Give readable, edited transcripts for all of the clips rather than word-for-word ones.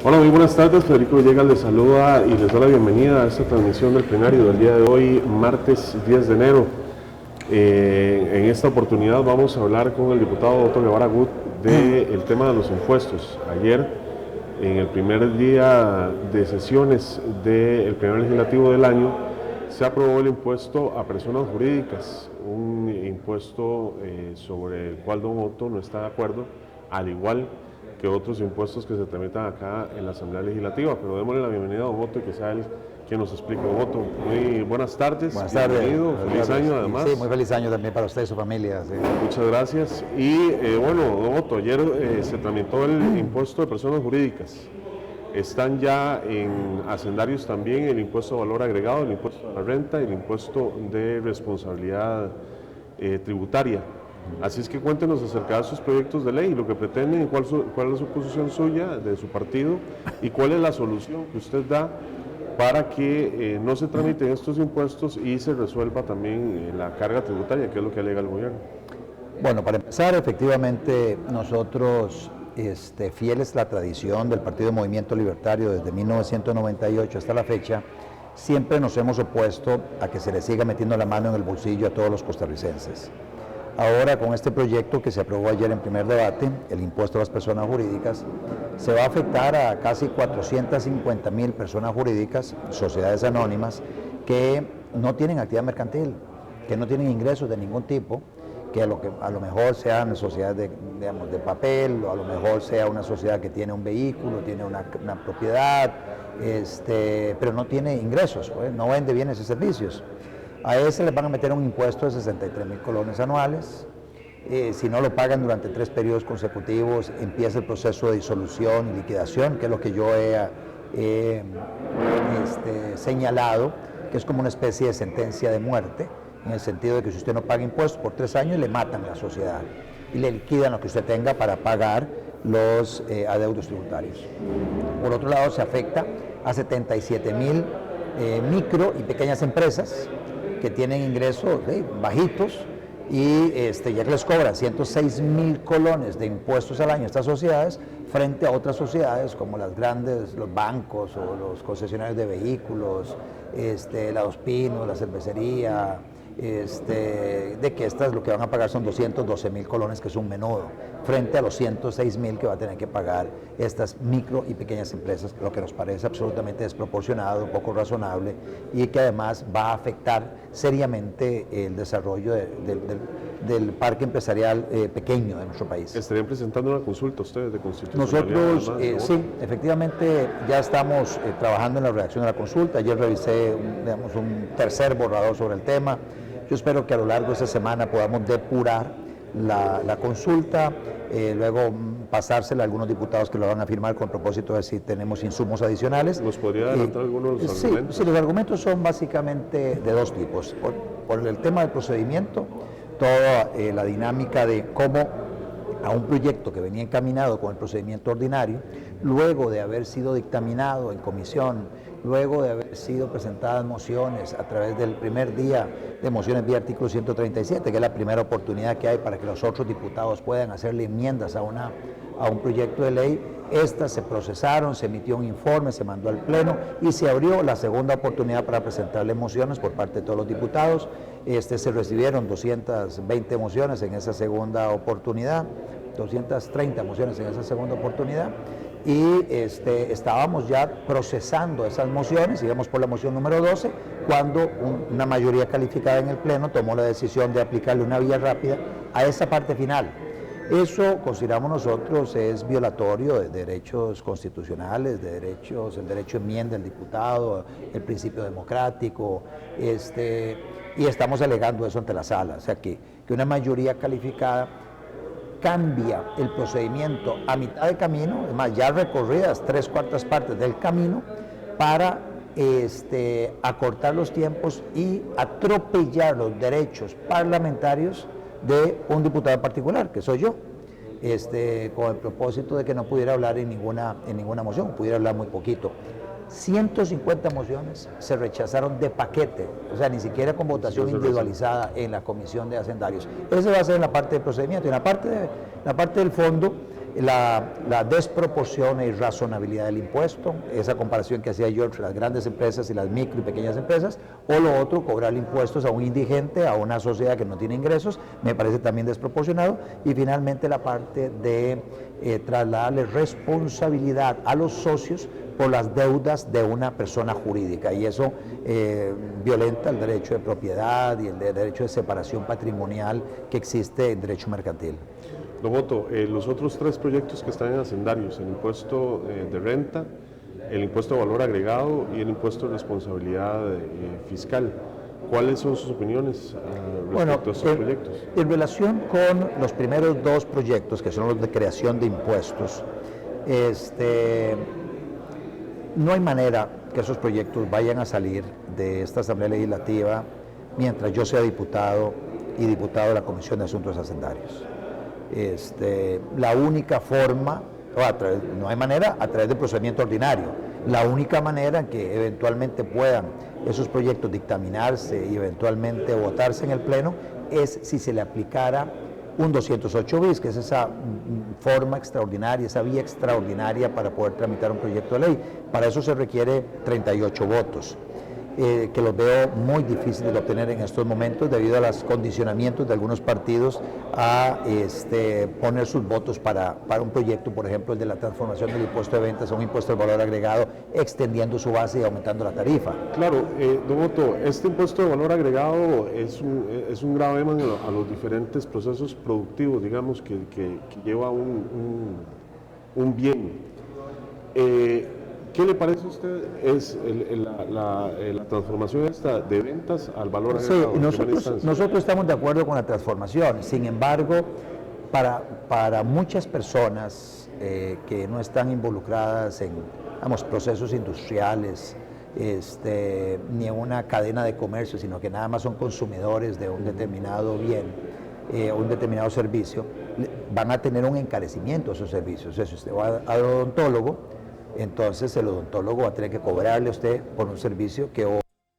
Hola, muy buenas tardes. Federico Villegas les saluda y les da la bienvenida a esta transmisión del plenario del día de hoy, martes 10 de enero. En esta oportunidad vamos a hablar con el diputado Otto Guevara Gut del tema de los impuestos. Ayer, en el primer día de sesiones del primer legislativo del año, se aprobó el impuesto a personas jurídicas, un impuesto sobre el cual don Otto no está de acuerdo, al igual que otros impuestos que se tramitan acá en la Asamblea Legislativa. Pero démosle la bienvenida a don Otto y que sea él quien nos explique. Don Otto, muy buenas tardes. Buenas tardes. Bienvenido, feliz año además. Sí, muy feliz año también para usted y su familia. Sí. Muchas gracias. Y bueno, don Otto, ayer se tramitó el impuesto de personas jurídicas. Están ya en hacendarios también el impuesto de valor agregado, el impuesto a la renta y el impuesto de responsabilidad tributaria. Así es que cuéntenos acerca de sus proyectos de ley, lo que pretenden, cuál es su posición suya, de su partido, y cuál es la solución que usted da para que no se tramiten estos impuestos y se resuelva también la carga tributaria, que es lo que alega el gobierno. Bueno, para empezar, efectivamente, nosotros, fieles a la tradición del Partido Movimiento Libertario desde 1998 hasta la fecha, siempre nos hemos opuesto a que se le siga metiendo la mano en el bolsillo a todos los costarricenses. Ahora, con este proyecto que se aprobó ayer en primer debate, el impuesto a las personas jurídicas, se va a afectar a casi 450,000 personas jurídicas, sociedades anónimas, que no tienen actividad mercantil, que no tienen ingresos de ningún tipo, que a lo mejor sean sociedades de papel, o a lo mejor sea una sociedad que tiene un vehículo, tiene una propiedad, pero no tiene ingresos, pues, no vende bienes y servicios. A ese les van a meter un impuesto de 63,000 colones anuales. Si no lo pagan durante 3 periodos consecutivos, empieza el proceso de disolución y liquidación, que es lo que yo he señalado, que es como una especie de sentencia de muerte, en el sentido de que si usted no paga impuestos por 3 años, le matan a la sociedad y le liquidan lo que usted tenga para pagar los adeudos tributarios. Por otro lado, se afecta a 77,000 micro y pequeñas empresas que tienen ingresos bajitos y ya que les cobran 106,000 colones de impuestos al año a estas sociedades, frente a otras sociedades como las grandes, los bancos o los concesionarios de vehículos, la Dos Pinos, la cervecería, de que estas lo que van a pagar son 212,000 colones, que es un menudo, frente a los 106,000 que va a tener que pagar estas micro y pequeñas empresas, lo que nos parece absolutamente desproporcionado, poco razonable, y que además va a afectar seriamente el desarrollo del parque empresarial pequeño de nuestro país. ¿Estarían presentando una consulta ustedes de constitucionalidad? Nosotros, sí, efectivamente ya estamos trabajando en la redacción de la consulta. Ayer revisé un tercer borrador sobre el tema. Yo espero que a lo largo de esta semana podamos depurar la consulta, luego pasársela a algunos diputados que lo van a firmar con propósito de si tenemos insumos adicionales. ¿Nos podría adelantar algunos de los argumentos? Sí, los argumentos son básicamente de dos tipos. Por el tema del procedimiento, toda la dinámica de cómo a un proyecto que venía encaminado con el procedimiento ordinario, luego de haber sido dictaminado en comisión, luego de haber sido presentadas mociones a través del primer día de mociones vía artículo 137, que es la primera oportunidad que hay para que los otros diputados puedan hacerle enmiendas a un proyecto de ley, estas se procesaron, se emitió un informe, se mandó al Pleno y se abrió la segunda oportunidad para presentarle mociones por parte de todos los diputados. Se recibieron 220 mociones en esa segunda oportunidad, 230 mociones en esa segunda oportunidad, y estábamos ya procesando esas mociones, íbamos por la moción número 12, cuando una mayoría calificada en el Pleno tomó la decisión de aplicarle una vía rápida a esa parte final. Eso, consideramos nosotros, es violatorio de derechos constitucionales, el derecho de enmienda del diputado, el principio democrático, y estamos alegando eso ante la sala. O sea, que una mayoría calificada cambia el procedimiento a mitad de camino, además ya recorridas 3/4 partes del camino, para acortar los tiempos y atropellar los derechos parlamentarios de un diputado en particular, que soy yo, con el propósito de que no pudiera hablar en ninguna moción, pudiera hablar muy poquito. 150 mociones se rechazaron de paquete, o sea, ni siquiera con votación individualizada en la Comisión de Hacendarios. Eso va a ser en la parte del procedimiento. Y en la parte del fondo, la desproporción y razonabilidad del impuesto, esa comparación que hacía yo entre las grandes empresas y las micro y pequeñas empresas, o lo otro, cobrar impuestos a un indigente, a una sociedad que no tiene ingresos, me parece también desproporcionado, y finalmente la parte de trasladarle responsabilidad a los socios por las deudas de una persona jurídica, y eso violenta el derecho de propiedad y el derecho de separación patrimonial que existe en derecho mercantil. Don Otto, los otros tres proyectos que están en hacendarios, el impuesto de renta, el impuesto de valor agregado y el impuesto de responsabilidad fiscal, ¿cuáles son sus opiniones respecto a estos proyectos? En relación con los primeros dos proyectos, que son los de creación de impuestos, no hay manera que esos proyectos vayan a salir de esta Asamblea Legislativa mientras yo sea diputado y diputado de la Comisión de Asuntos Hacendarios. La única forma, no hay manera a través del procedimiento ordinario, la única manera en que eventualmente puedan esos proyectos dictaminarse y eventualmente votarse en el Pleno es si se le aplicara un 208 bis, que es esa forma extraordinaria, esa vía extraordinaria para poder tramitar un proyecto de ley. Para eso se requiere 38 votos. Que los veo muy difíciles de obtener en estos momentos debido a los condicionamientos de algunos partidos a poner sus votos para un proyecto, por ejemplo, el de la transformación del impuesto de ventas a un impuesto de valor agregado, extendiendo su base y aumentando la tarifa. Claro, don Otto, este impuesto de valor agregado es un gravamen a los diferentes procesos productivos, digamos, que lleva un bien. ¿Qué le parece a usted es la transformación esta de ventas al valor agregado? Sí, nosotros estamos de acuerdo con la transformación. Sin embargo, para muchas personas que no están involucradas en procesos industriales, ni en una cadena de comercio, sino que nada más son consumidores de un determinado bien, un determinado servicio, van a tener un encarecimiento de esos servicios. Si usted va al odontólogo, entonces el odontólogo va a tener que cobrarle a usted por un servicio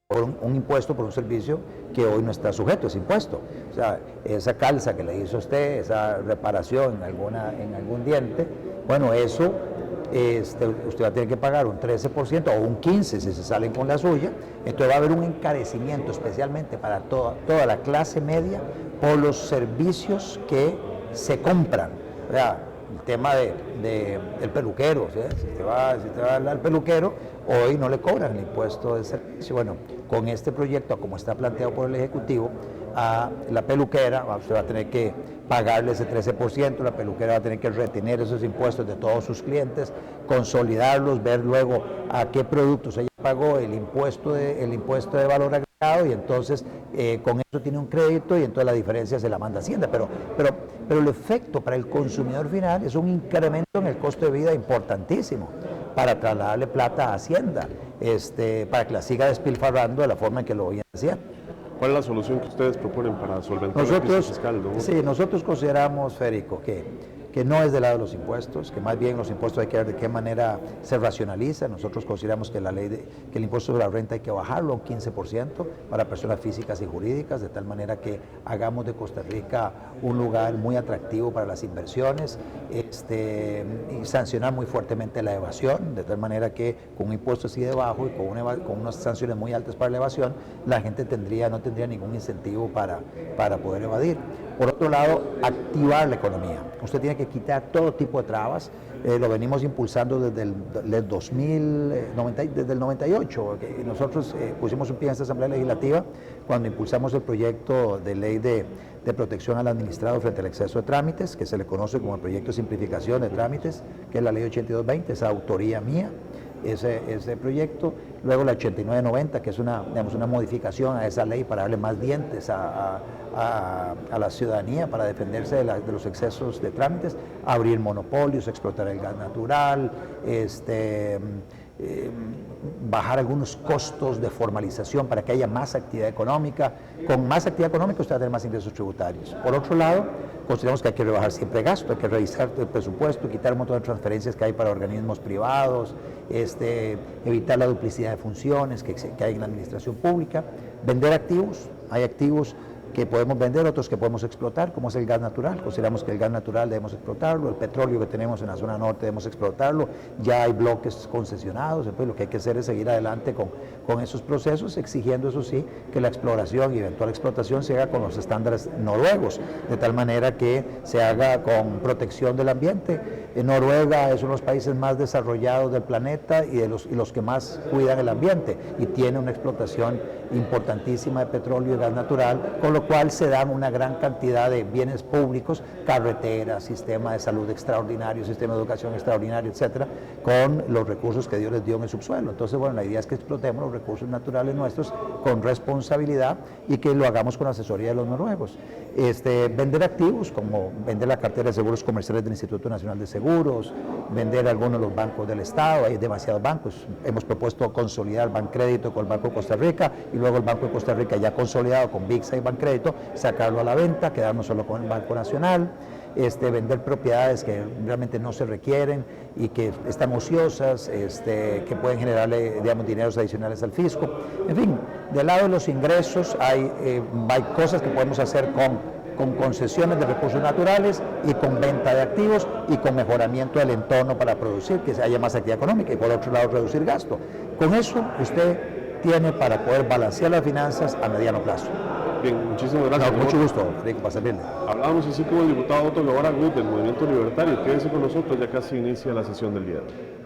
por un impuesto por un servicio que hoy no está sujeto a ese impuesto. O sea, esa calza que le hizo a usted, esa reparación en algún diente, bueno, eso usted va a tener que pagar un 13% o un 15% si se salen con la suya. Entonces va a haber un encarecimiento especialmente para toda la clase media por los servicios que se compran. O sea, el tema del peluquero, ¿sí? Si usted va al peluquero, hoy no le cobran el impuesto de servicio. Bueno, con este proyecto, como está planteado por el Ejecutivo, a la peluquera, usted va a tener que pagarle ese 13%, la peluquera va a tener que retener esos impuestos de todos sus clientes, consolidarlos, ver luego a qué productos ella pagó el impuesto de valor agregado, y entonces con eso tiene un crédito y entonces la diferencia se la manda a Hacienda. Pero el efecto para el consumidor final es un incremento en el costo de vida importantísimo para trasladarle plata a Hacienda, para que la siga despilfarrando de la forma en que lo viene haciendo. ¿Cuál es la solución que ustedes proponen para solventar la crisis fiscal, ¿no? Sí, nosotros consideramos, Federico, que no es del lado de los impuestos, que más bien los impuestos hay que ver de qué manera se racionaliza. Nosotros consideramos que que el impuesto sobre la renta hay que bajarlo a un 15% para personas físicas y jurídicas, de tal manera que hagamos de Costa Rica un lugar muy atractivo para las inversiones, y sancionar muy fuertemente la evasión, de tal manera que con un impuesto así de bajo y con unas sanciones muy altas para la evasión, la gente no tendría ningún incentivo para poder evadir. Por otro lado, activar la economía. Usted tiene que quitar todo tipo de trabas. Lo venimos impulsando desde el 98. Nosotros pusimos un pie en esta Asamblea Legislativa cuando impulsamos el proyecto de ley de protección al administrado frente al exceso de trámites, que se le conoce como el proyecto de simplificación de trámites, que es la ley 8220, esa autoría mía. Ese proyecto, luego la 8990, que es una modificación a esa ley para darle más dientes a la ciudadanía para defenderse de los excesos de trámites, abrir monopolios, explotar el gas natural, bajar algunos costos de formalización para que haya más actividad económica. Con más actividad económica usted va a tener más ingresos tributarios. Por otro lado, consideramos que hay que rebajar siempre gasto, hay que revisar el presupuesto, quitar un montón de transferencias que hay para organismos privados, evitar la duplicidad de funciones que hay en la administración pública, vender activos. Hay activos que podemos vender, otros que podemos explotar, como es el gas natural. Consideramos que el gas natural debemos explotarlo, el petróleo que tenemos en la zona norte debemos explotarlo, ya hay bloques concesionados, entonces lo que hay que hacer es seguir adelante con esos procesos, exigiendo, eso sí, que la exploración y eventual explotación se haga con los estándares noruegos, de tal manera que se haga con protección del ambiente. Noruega es uno de los países más desarrollados del planeta y los que más cuidan el ambiente, y tiene una explotación importantísima de petróleo y gas natural, con lo cual se dan una gran cantidad de bienes públicos, carreteras, sistema de salud extraordinario, sistema de educación extraordinario, etcétera, con los recursos que Dios les dio en el subsuelo. Entonces, bueno, la idea es que explotemos los recursos naturales nuestros con responsabilidad y que lo hagamos con asesoría de los noruegos. Vender activos, como vender la cartera de seguros comerciales del Instituto Nacional de Seguros, vender algunos de los bancos del Estado, hay demasiados bancos. Hemos propuesto consolidar Bancrédito con el Banco de Costa Rica y luego el Banco de Costa Rica ya consolidado con VIXA y Bancrédito, sacarlo a la venta, quedarnos solo con el Banco Nacional. Vender propiedades que realmente no se requieren y que están ociosas, que pueden generarle, digamos, dineros adicionales al fisco. En fin, del lado de los ingresos hay cosas que podemos hacer con concesiones de recursos naturales y con venta de activos y con mejoramiento del entorno para producir, que haya más actividad económica, y por otro lado reducir gasto. Con eso usted tiene para poder balancear las finanzas a mediano plazo. Bien, muchísimas gracias. No, mucho gusto, Rico, para servirle. Hablábamos así con el diputado Otto Guevara Gut del Movimiento Libertario. Quédese con nosotros, ya casi inicia la sesión del día de hoy.